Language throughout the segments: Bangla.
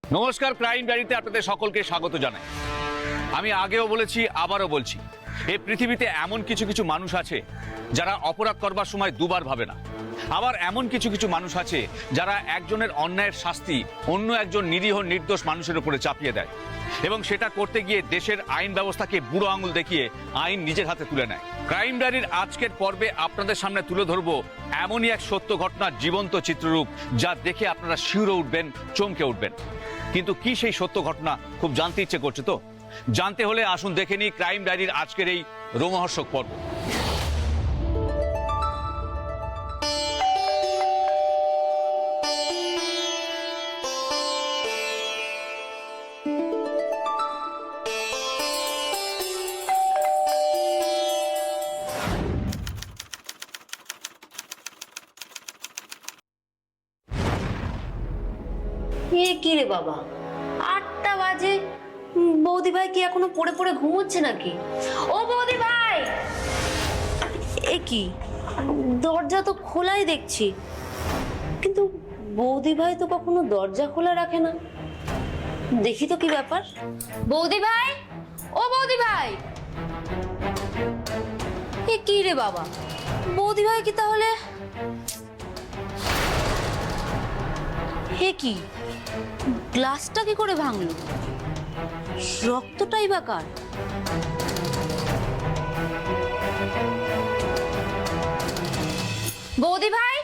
নমস্কার, ক্রাইম ডায়েরিতে আপনাদের সকলকে স্বাগত জানাই। আমি আগেও বলেছি, আবারও বলছি, এই পৃথিবীতে এমন কিছু কিছু মানুষ আছে যারা অপরাধ করবার সময় দুবার ভাবে না। আবার এমন কিছু কিছু মানুষ আছে যারা একজনের অন্যায়ের শাস্তি অন্য একজন নিরীহ নির্দোষ মানুষের উপরে চাপিয়ে দেয়, এবং সেটা করতে গিয়ে দেশের আইন ব্যবস্থাকে বুড়ো আঙুল দেখিয়ে আইন নিজের হাতে তুলে নেয়। ক্রাইম ডায়েরির আজকের পর্বে আপনাদের সামনে তুলে ধরবো এমনই এক সত্য ঘটনার জীবন্ত চিত্ররূপ, যা দেখে আপনারা শিউরে উঠবেন, চমকে উঠবেন। কিন্তু কি সেই সত্য ঘটনা খুব জানতে ইচ্ছে করছে তো? জানতে হলে আসুন দেখে নিই ক্রাইম ডায়েরির আজকের এই রোমহর্ষক পর্ব। কি রে বাবা, 8টা বাজে, বৌদি ভাই কি এখনো পড়ে পড়ে ঘুমোচ্ছে নাকি? ও বৌদি ভাই, এ কি, দরজা তো খোলাই দেখছি, কিন্তু বৌদি ভাই তো কখনো দরজা খোলা রাখে না। দেখি তো কি ব্যাপার। বৌদি ভাই, ও বৌদি ভাই, এ কি রে বাবা, বৌদি ভাই কি তাহলে, হে কি, গ্লাসটা কি করে ভাঙলো? রক্তটাই বা কার? বৌদি ভাই,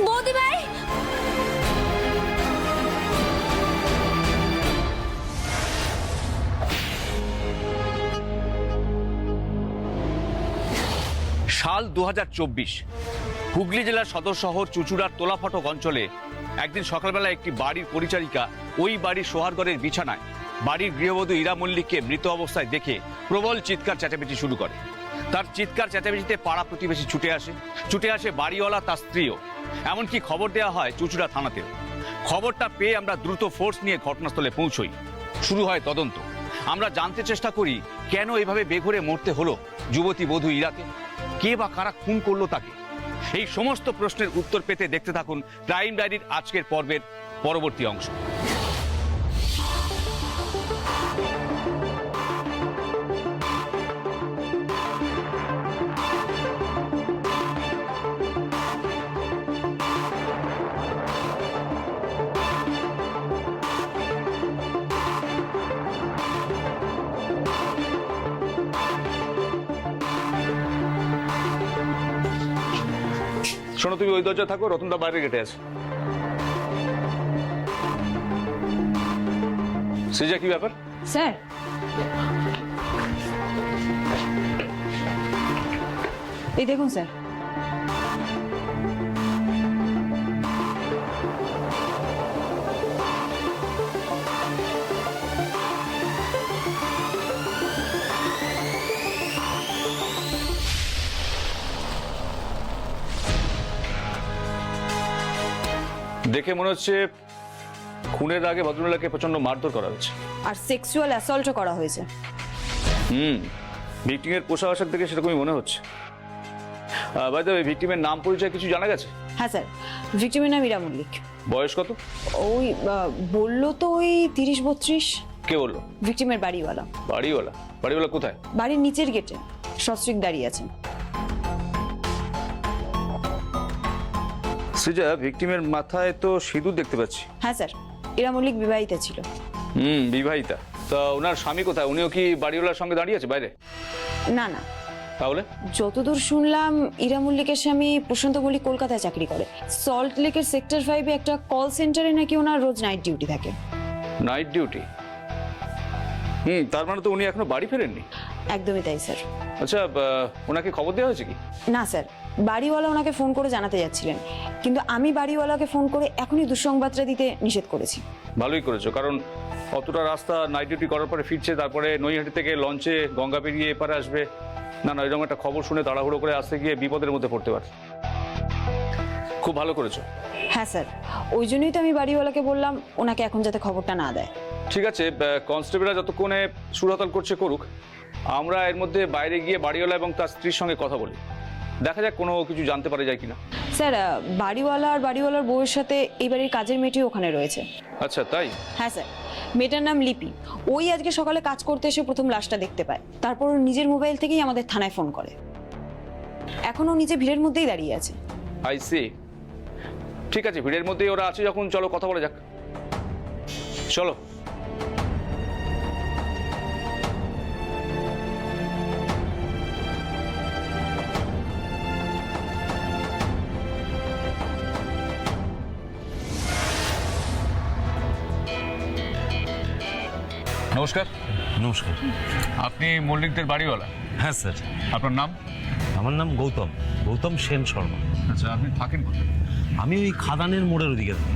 বৌদি ভাই, সাল 2024, হুগলি জেলার সদর শহর চুঁচুড়ার তোলাফটক অঞ্চলে একদিন সকালবেলা একটি বাড়ির পরিচারিকা ওই বাড়ির সোহারঘরের বিছানায় বাড়ির গৃহবধূ ইরা মল্লিককে মৃত অবস্থায় দেখে প্রবল চিৎকার চেঁচামেচি শুরু করে। তার চিৎকার চেঁচামেচিতে পাড়া প্রতিবেশী ছুটে আসে বাড়িওয়ালা, তার স্ত্রীও। এমনকি খবর দেওয়া হয় চুঁচুড়া থানাতেও। খবরটা পেয়ে আমরা দ্রুত ফোর্স নিয়ে ঘটনাস্থলে পৌঁছই। শুরু হয় তদন্ত। আমরা জানতে চেষ্টা করি কেন এভাবে বেঘরে মরতে হলো যুবতী বধূ ইরাকে, কে বা কারা খুন করলো তাকে। এই সমস্ত প্রশ্নের উত্তর পেতে দেখতে থাকুন ক্রাইম ডায়েরির আজকের পর্বের পরবর্তী অংশ। শোনো, তুমি ওই দরজা থাকো, রতনদা বাইরে গেটে আছে। সৃজা, কি ব্যাপার? স্যার, এই দেখুন স্যার, দেখে মনে হচ্ছে খুনের আগে ভদ্রমহিলাকে প্রচন্ড মারধর করা হয়েছে, আর সেক্সুয়াল অ্যাসল্টও করা হয়েছে। ভিকটিমের পোশাক আশাক দেখে সেরকমই মনে হচ্ছে। বাই দ্য ওয়ে, ভিকটিমের নাম পরিচয় কিছু জানা গেছে? হ্যাঁ স্যার, ভিক্টিমের নাম ইরা মল্লিক। বয়স কত? ওই বললো তো ওই 30-32। কে বললো? ভিক্টিমের বাড়িওয়ালা। বাড়িওয়ালা? বাড়িওয়ালা কোথায়? বাড়ির নিচের গেটে সস্ত্রীক দাঁড়িয়ে আছেন। সৃজা, ভিকটিমের মাথায় তো সিঁদুর দেখতে পাচ্ছি। হ্যাঁ স্যার, ইরা মল্লিক বিবাহিতা ছিল। বিবাহিতা? তা ওনার স্বামী কোথায়? উনিও কি বাড়িওয়ালার সঙ্গে দাঁড়িয়ে আছে বাইরে? না না, তাহলে যতদূর শুনলাম ইরা মল্লিকের স্বামী প্রশান্ত মল্লিক কলকাতায় চাকরি করে। সল্ট লেকের সেক্টর 5-এ একটা কল সেন্টারে নাকি ওনার রোজ নাইট ডিউটি থাকে। Night duty? তার মানে তো উনি এখনো বাড়ি ফেরেননি। একদমই তাই স্যার। আচ্ছা, ওনাকে খবর দেওয়া হয়েছে কি? না স্যার, বাড়িওয়ালা ওনাকে ফোন করে জানাতে যাচ্ছিলেন, কিন্তু আমি বাড়িওয়ালাকে ফোন করে এখনই দুঃসংবাদটা দিতে নিষেধ করেছি। ভালোই করেছো, কারণ অতটা রাস্তা নাইট ডিউটি করার পরে ফিরছে, তারপরে নৈহাটি থেকে লঞ্চে গঙ্গা পেরিয়ে এপারে আসবে। না, এরকম একটা খবর শুনে তাড়াহুড়ো করে আসতে গিয়ে বিপদের মধ্যে পড়তে পারে। খুব ভালো করেছো। হ্যাঁ স্যার, ওই জন্যই তো আমি বাড়িওয়ালাকে বললাম ওনাকে এখন যাতে খবরটা না দেয়। ঠিক আছে, কনস্টেবলরা যতক্ষণে সুরতল করছে করুক, আমরা এর মধ্যে বাইরে গিয়ে বাড়িওয়ালা এবং তার স্ত্রীর সঙ্গে কথা বলি, দেখা যাক কোনো কিছু জানতে পারা যায় কিনা। স্যার, বাড়িওয়ালা আর বাড়িওয়ালার বউয়ের সাথে এই বাড়ির কাজের মেয়েটি ওখানে রয়েছে। আচ্ছা, তাই? হ্যাঁ স্যার, মেয়েটার নাম লিপি। ওই আজকে সকালে কাজ করতে এসে প্রথম লাশটা দেখতে পায়, তারপর ওর নিজের মোবাইল থেকেই আমাদের থানায় ফোন করে। এখন ও নিজে ভিড়ের মধ্যেই দাঁড়িয়ে আছে। I see. ঠিক আছে, ভিড়ের মধ্যেই ওরা আছে যখন, চলো কথা বলা যাক। চলো। নমস্কার। নমস্কার। আপনি মল্লিকদের বাড়িওয়ালা? হ্যাঁ স্যার। আপনার নাম? আমার নাম গৌতম, গৌতম সেন শর্মা। আচ্ছা, আপনি থাকেন কোথায়? আমি ওই খাদানের মোড়ের ওদিকে থাকি।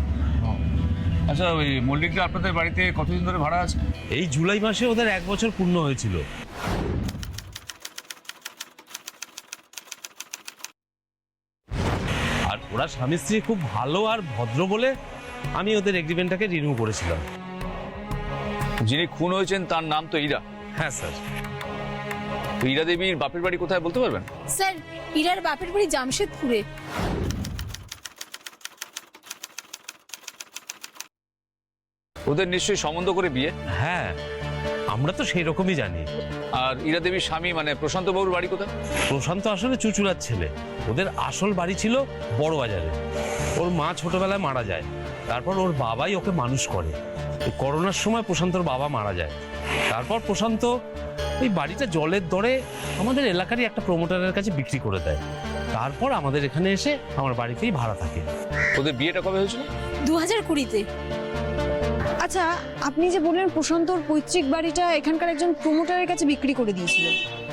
আচ্ছা, ওই মল্লিকরা আপনাদের বাড়িতে কতদিন ধরে ভাড়া আছে? এই জুলাই মাসে ওদের 1 বছর পূর্ণ হয়েছিল। আর ওরা স্বামী স্ত্রী খুব ভালো আর ভদ্র বলে আমি ওদের এগ্রিমেন্টটাকে রিনিউ করেছিলাম। যিনি খুন হয়েছেন তার নাম তো ইরা। হ্যাঁ স্যার। তো ইরা দেবীর বাপের বাড়ি কোথায় বলতে পারবেন? স্যার, ইরার বাপের বাড়ি জামশেদপুরে। ওদের নিশ্চয়ই সম্বন্ধ করে বিয়ে। হ্যাঁ, আমরা তো সেই রকমই জানি। আর ইরা দেবীর স্বামী মানে প্রশান্ত বাবুর বাড়ি কোথায়? প্রশান্ত আসলে চুচুড়ার ছেলে। ওদের আসল বাড়ি ছিল বড় বাজারে। ওর মা ছোটবেলায় মারা যায়, তারপর ওর বাবাই ওকে মানুষ করে। এই করোনার সময় প্রশান্তর বাবা মারা যায়। তারপর প্রশান্ত ওই বাড়িটা জলের দরে আমাদের এলাকারই একটা প্রমোটারের কাছে বিক্রি করে দেয়। তারপর আমাদের এখানে এসে আমার বাড়িতেই ভাড়া থাকে। ওদের বিয়েটা কবে হয়েছিল? 2020-তে। আচ্ছা, আপনি যে বললেন প্রশান্তর পৈতৃক বাড়িটা এখানকার একজন প্রমোটারের কাছে বিক্রি করে দিয়েছিল,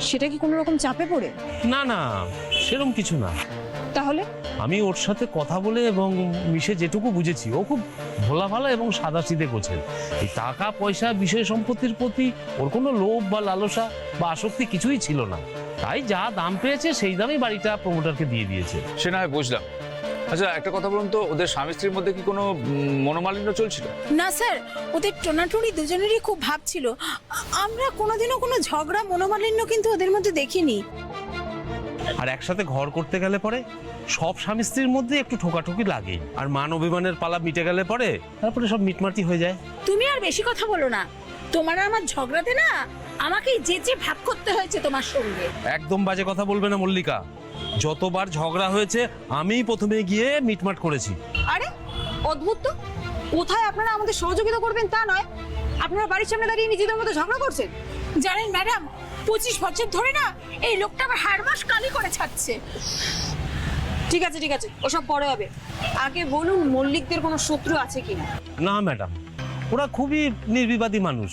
সেটা কি কোনো রকম চাপে পড়ে? না না, সেরকম কিছু না। তাহলে? আমি ওর সাথে কথা বলে এবং মিশে যেটুকু বুঝেছি, ও খুব ভোলা ভালা এবং সাদাসিধে গোছের। এই টাকা পয়সা বিষয় সম্পত্তির প্রতি ওর কোনো লোভ বা লালসা বা আসক্তি কিছুই ছিল না। তাই যা দাম পেয়েছে সেই দামেই বাড়িটা প্রমোটারকে দিয়ে দিয়েছে। সে না হয় বুঝলাম। আচ্ছা, একটা কথা বলুন তো, ওদের স্বামী স্ত্রীর মধ্যে কি কোনো মনোমালিন্য চলছিল? না স্যার, ওদের টোনাটুনি দুজনেরই খুব ভাব ছিল। আমরা কোনোদিনও কোনো ঝগড়া মনোমালিন্য কিন্তু ওদের মধ্যে দেখিনি। আর একসাথে ঘর করতে গেলে পরে সব স্বামী স্ত্রীর মধ্যে একটু ঠোকাঠুকি লাগেই। আর মান অভিমানের পালা মিটে গেলে পরে তারপরে সব মিটমাটি হয়ে যায়। তুমি আর বেশি কথা বলো না। তোমার আর আমার ঝগড়াতে না আমাকেই যে ভাব করতে হয়েছে তোমার সঙ্গে। একদম বাজে কথা বলবে না মল্লিকা। যতবার ঝগড়া হয়েছে আমিই প্রথমে গিয়ে মিটমাট করেছি। আরে অদ্ভুত তো, কোথায় আপনারা আমাদের সহযোগিতা করবেন তা নয়, আপনারা বাড়ির সামনে দাঁড়িয়ে নিজেদের মধ্যে ঝগড়া করছেন। জানেন ম্যাডাম, 25 বছর ধরে না এই লোকটা আমার হাড় মাস কালি করে ছাড়ছে। ঠিক আছে ঠিক আছে, ওসব পরে হবে। আগে বলুন মল্লিকদের কোনো শত্রু আছে কিনা? না ম্যাডাম, ওরা খুবই নির্বিবাদী মানুষ।